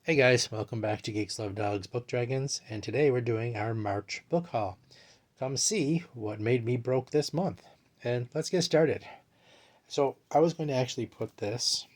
Hey guys, welcome back to Geeks Love Dogs Book Dragons, and today we're doing our March book haul. Come see what made me broke this month, and let's get started. So I was going to actually put this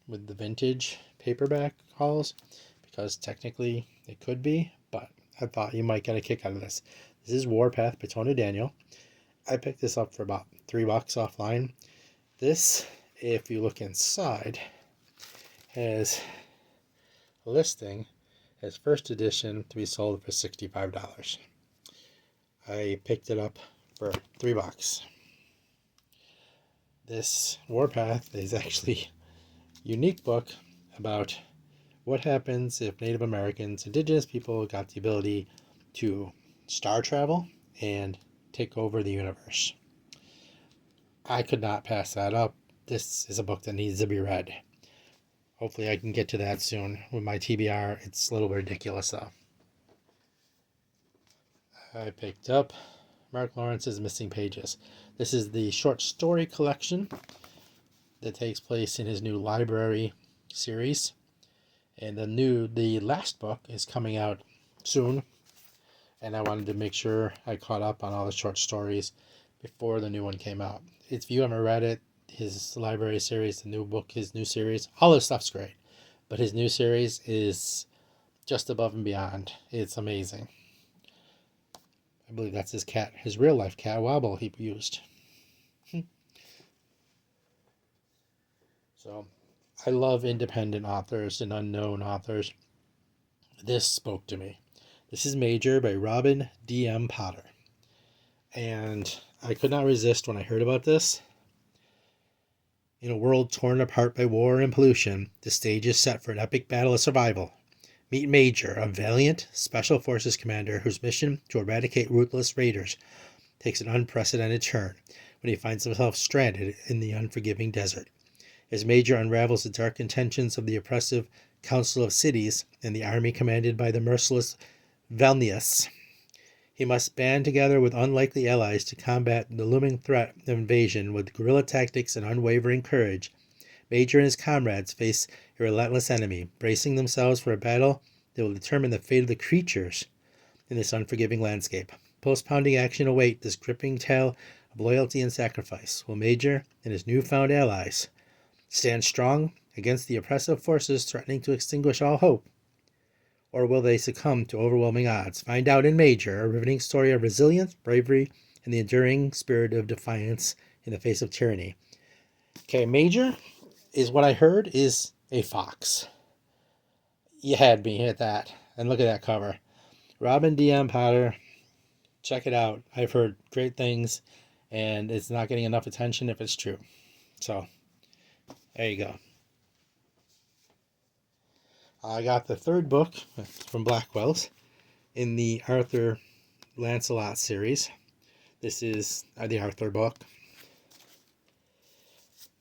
with the vintage paperback hauls because technically it could be, but I thought you might get a kick out of this. This is Warpath by Tony Daniel. I picked this up for about $3 offline. This, if you look inside, has a listing as first edition to be sold for $65. I picked it up for $3. This Warpath is actually a unique book about what happens if Native Americans, indigenous people, got the ability to star travel and take over the universe. I could not pass that up. This is a book that needs to be read. Hopefully I can get to that soon. With my TBR, it's a little ridiculous though. I picked up Mark Lawrence's Missing Pages. This is the short story collection that takes place in his new library series. And the last book is coming out soon. And I wanted to make sure I caught up on all the short stories before the new one came out. If you haven't read it, his library series, the new book, his new series, all this stuff's great. But his new series is just above and beyond. It's amazing. I believe that's his cat, his real life cat, Wobble, he used. So, I love independent authors and unknown authors. This spoke to me. This is Major by Robin D.M. Potter. And I could not resist when I heard about this. In a world torn apart by war and pollution, the stage is set for an epic battle of survival. Meet Major, a valiant Special Forces commander whose mission to eradicate ruthless raiders takes an unprecedented turn when he finds himself stranded in the unforgiving desert. As Major unravels the dark intentions of the oppressive Council of Cities and the army commanded by the merciless Valnius, he must band together with unlikely allies to combat the looming threat of invasion with guerrilla tactics and unwavering courage. Major and his comrades face a relentless enemy, bracing themselves for a battle that will determine the fate of the creatures in this unforgiving landscape. Post-pounding action await this gripping tale of loyalty and sacrifice. Will Major and his newfound allies stand strong against the oppressive forces threatening to extinguish all hope? Or will they succumb to overwhelming odds? Find out in Major, a riveting story of resilience, bravery, and the enduring spirit of defiance in the face of tyranny. Okay, Major is what I heard is a fox. You had me at that. And look at that cover. Robin D.M. Potter. Check it out. I've heard great things, and it's not getting enough attention if it's true. So, there you go. I got the third book from Blackwell's in the Arthur Lancelot series. This is the Arthur book.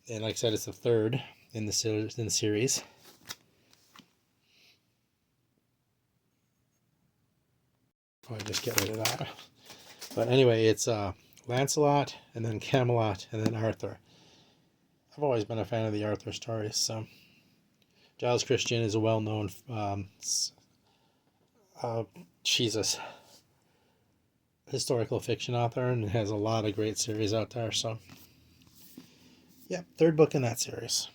And like I said, it's the third in the series. Oh, I just get rid of that. But anyway, it's Lancelot, and then Camelot, and then Arthur. I've always been a fan of the Arthur stories, so... Giles Christian is a well-known historical fiction author and has a lot of great series out there. So, yeah, third book in that series.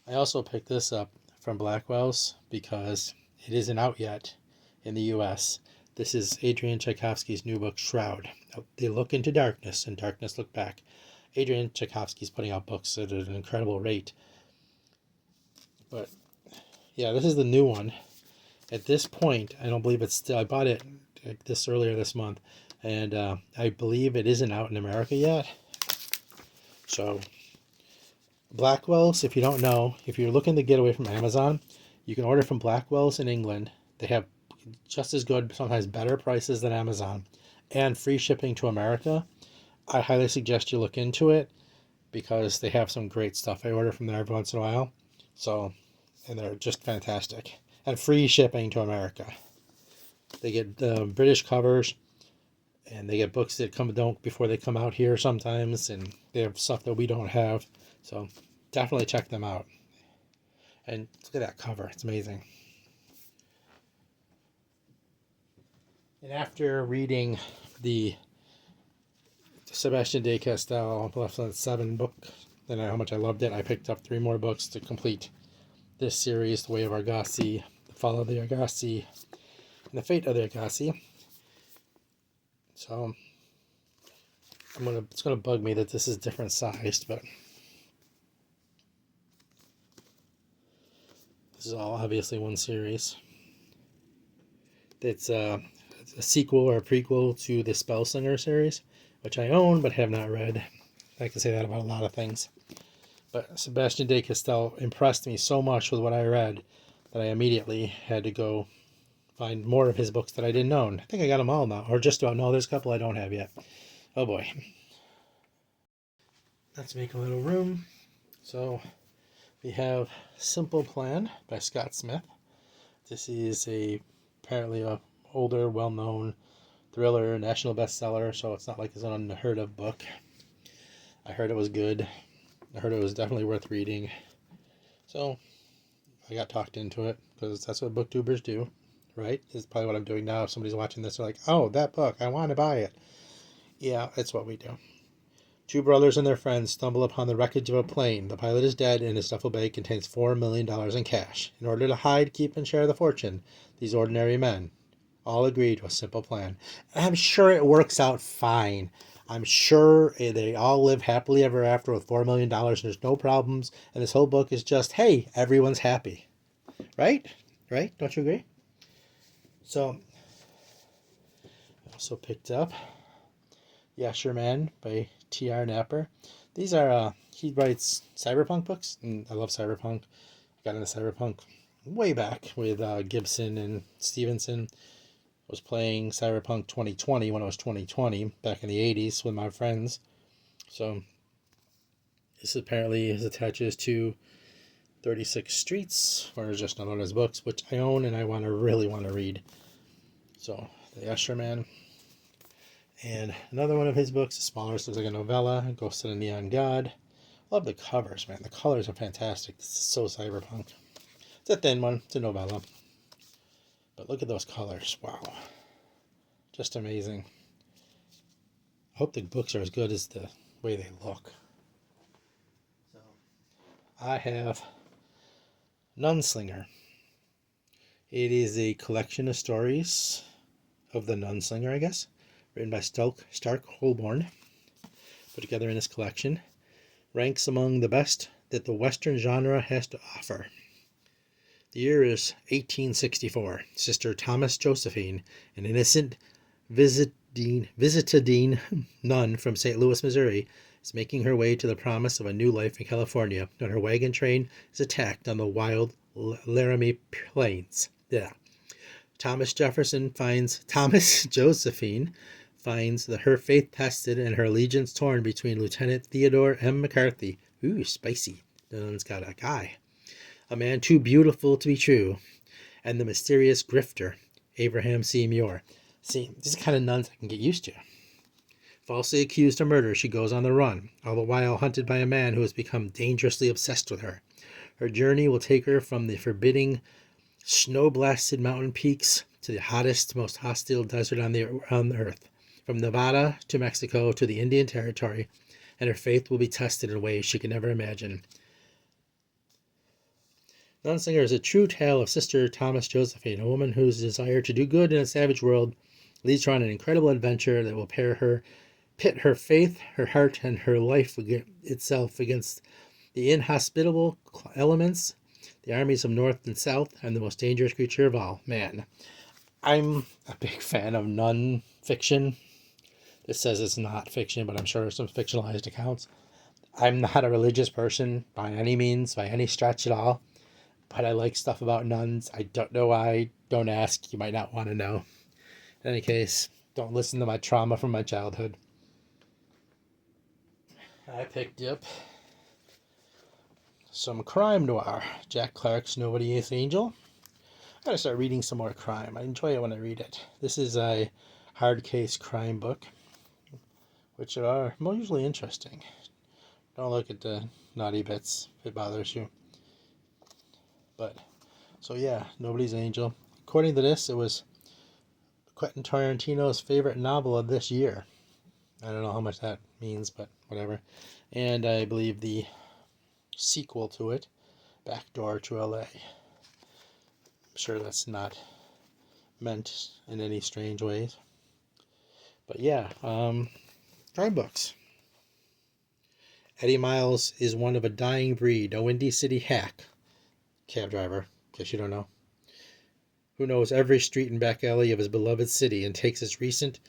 I also picked this up from Blackwell's because it isn't out yet in the U.S. This is Adrian Tchaikovsky's new book, Shroud. They look into darkness, and darkness look back. Adrian Tchaikovsky's putting out books at an incredible rate. But, yeah, this is the new one. At this point, I don't believe it's still... I bought it earlier this month, and I believe it isn't out in America yet. So, Blackwell's, if you don't know, if you're looking to get away from Amazon, you can order from Blackwell's in England. They have just as good, sometimes better prices than Amazon, and free shipping to America. I highly suggest you look into it because they have some great stuff. I order from there every once in a while. So, and they're just fantastic. And free shipping to America. They get British covers, and they get books that don't before they come out here sometimes, and they have stuff that we don't have. So, definitely check them out. And look at that cover. It's amazing. And after reading the Sebastian de Castell Maleficent 7 book, and how much I loved it, I picked up 3 more books to complete this series, The Way of Argosy, The Fall of the Argosy, and The Fate of the Argosy. So it's gonna bug me that this is different sized, but this is all obviously one series. It's a sequel or a prequel to the Spellslinger series, which I own but have not read. I can say that about a lot of things. But Sebastian de Castell impressed me so much with what I read that I immediately had to go find more of his books that I didn't own. I think I got them all now, or just about. No, there's a couple I don't have yet. Oh boy. Let's make a little room. So we have Simple Plan by Scott Smith. This is apparently a older, well-known thriller, national bestseller, so it's not like it's an unheard of book. I heard it was good. I heard it was definitely worth reading. So I got talked into it because that's what booktubers do, right? Is probably what I'm doing now. If somebody's watching this, they're like, oh, that book, I want to buy it. Yeah, it's what we do. 2 brothers and their friends stumble upon the wreckage of a plane. The pilot is dead and his duffel bag contains $4 million in cash. In order to hide, keep, and share the fortune, these ordinary men all agree to a simple plan. And I'm sure it works out fine. I'm sure they all live happily ever after with $4 million and there's no problems. And this whole book is just, hey, everyone's happy. Right? Right? Don't you agree? So, I also picked up Yasher Man by T.R. Napper. These are, he writes cyberpunk books, and I love cyberpunk. I got into cyberpunk way back with Gibson and Stevenson. I was playing Cyberpunk 2020 when it was 2020, back in the 80s with my friends. So, this apparently attaches to 36 Streets, or just known as books, which I own and I really want to read. So, The Yasher Man. And another one of his books, smaller, looks like a novella, Ghost of the Neon God. Love the covers, man. The colors are fantastic. This is so cyberpunk. It's a thin one. It's a novella. But look at those colors. Wow. Just amazing. I hope the books are as good as the way they look. So, I have Nunslinger. It is a collection of stories of the Nunslinger, I guess, written by Stark Holborn, put together in this collection. Ranks among the best that the Western genre has to offer. The year is 1864. Sister Thomas Josephine, an innocent visitadine nun from St. Louis, Missouri, is making her way to the promise of a new life in California when her wagon train is attacked on the wild Laramie Plains. Yeah. Thomas Josephine finds that her faith tested and her allegiance torn between Lieutenant Theodore M. McCarthy. Ooh, spicy. The nun's got a guy. A man too beautiful to be true. And the mysterious grifter, Abraham C. Muir. See, these are the kind of nuns I can get used to. Falsely accused of murder, she goes on the run, all the while hunted by a man who has become dangerously obsessed with her. Her journey will take her from the forbidding, snow-blasted mountain peaks to the hottest, most hostile desert on the earth. From Nevada to Mexico to the Indian Territory, and her faith will be tested in ways she can never imagine. Nunslinger is a true tale of Sister Thomas Josephine, a woman whose desire to do good in a savage world leads her on an incredible adventure that will pit her faith, her heart, and her life itself against the inhospitable elements, the armies of North and South, and the most dangerous creature of all, man. I'm a big fan of nun fiction. This says it's not fiction, but I'm sure there's some fictionalized accounts. I'm not a religious person by any means, by any stretch at all, but I like stuff about nuns. I don't know why. Don't ask. You might not want to know. In any case, don't listen to my trauma from my childhood. I picked up some crime noir. Jack Clark's Nobody is Angel. I gotta start reading some more crime. I enjoy it when I read it. This is a hard case crime book, which are usually interesting. Don't look at the naughty bits if it bothers you. But, so yeah, Nobody's Angel. According to this, it was Quentin Tarantino's favorite novel of this year. I don't know how much that means, but whatever. And I believe the sequel to it, Backdoor to LA. I'm sure that's not meant in any strange ways. But yeah, crime books. Eddie Miles is one of a dying breed, a Windy City hack, cab driver, in case you don't know, who knows every street and back alley of his beloved city and takes his recent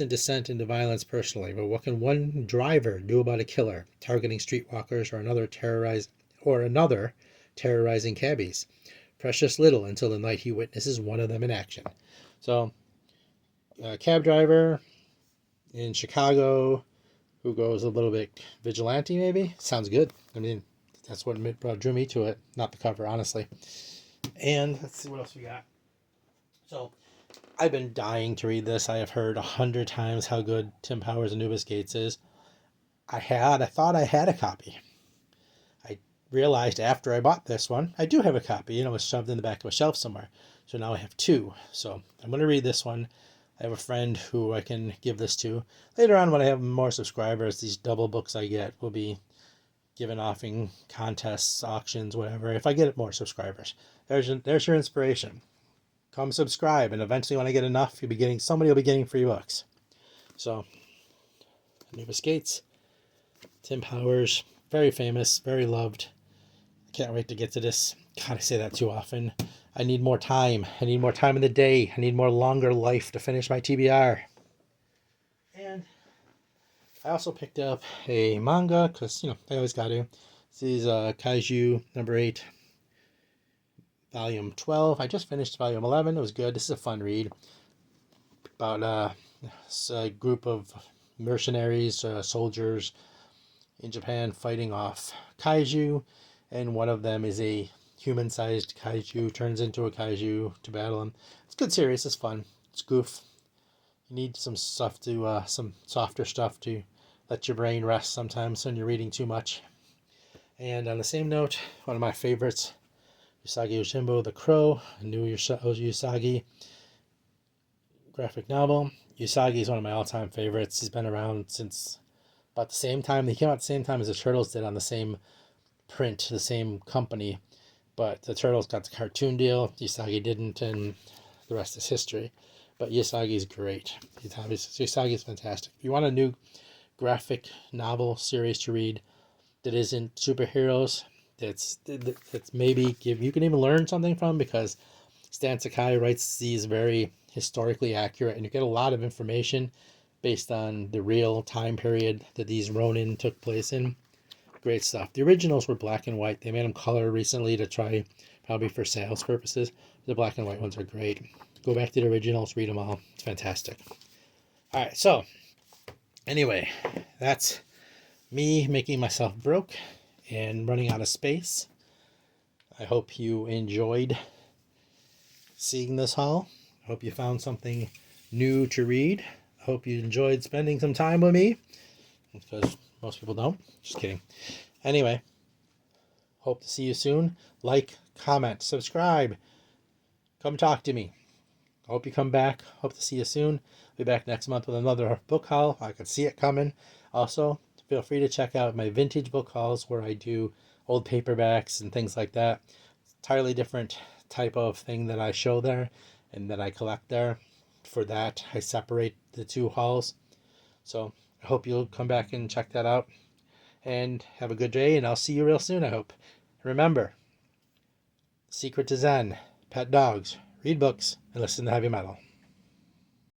descent into violence personally. But what can one driver do about a killer targeting streetwalkers or another terrorizing cabbies? Precious little until the night he witnesses one of them in action. So, a cab driver in Chicago who goes a little bit vigilante, maybe? Sounds good. I mean, that's what drew me to it, not the cover, honestly. And let's see what else we got. So, I've been dying to read this. I have heard 100 times how good Tim Powers' Anubis Gates is. I thought I had a copy. I realized after I bought this one, I do have a copy, and it was shoved in the back of a shelf somewhere. So now I have two. So I'm going to read this one. I have a friend who I can give this to. Later on, when I have more subscribers, these double books I get will be given off in contests, auctions, whatever, if I get more subscribers. There's your inspiration. Come subscribe, and eventually when I get enough, somebody will be getting free books. So, Anubis Gates, Tim Powers, very famous, very loved. I can't wait to get to this. God, I say that too often. I need more time. I need more time in the day. I need more longer life to finish my TBR. And I also picked up a manga, because, I always got to. This is Kaiju number 8, volume 12. I just finished volume 11. It was good. This is a fun read about a group of mercenaries, soldiers in Japan fighting off kaiju, and one of them is a human-sized kaiju, turns into a kaiju to battle him. It's a good series. It's fun. It's goof. You need some softer stuff to let your brain rest sometimes when you're reading too much. And on the same note, one of my favorites, Usagi Yojimbo, The Crow, a new Usagi graphic novel. Usagi is one of my all-time favorites. He's been around since about the same time. He came out at the same time as the Turtles did on the same print, the same company. But the Turtles got the cartoon deal. Usagi didn't, and the rest is history. But Usagi's great. Usagi's fantastic. If you want a new graphic novel series to read that isn't superheroes, that's maybe you can even learn something from, because Stan Sakai writes these very historically accurate, and you get a lot of information based on the real time period that these Ronin took place in. Great stuff. The originals were black and white. They made them color recently to try, probably for sales purposes. The black and white ones are great. Go back to the originals, read them all. It's fantastic. All right, so anyway, that's me making myself broke and running out of space. I hope you enjoyed seeing this haul. I hope you found something new to read. I hope you enjoyed spending some time with me, because most people don't. Just kidding. Anyway, hope to see you soon. Like, comment, subscribe. Come talk to me. I hope you come back. Hope to see you soon. Be back next month with another book haul. I can see it coming. Also, feel free to check out my vintage book hauls where I do old paperbacks and things like that. It's entirely different type of thing that I show there and that I collect there. For that, I separate the two hauls. So I hope you'll come back and check that out. And have a good day, and I'll see you real soon, I hope. Remember, secret to Zen, pet dogs, read books, and listen to heavy metal.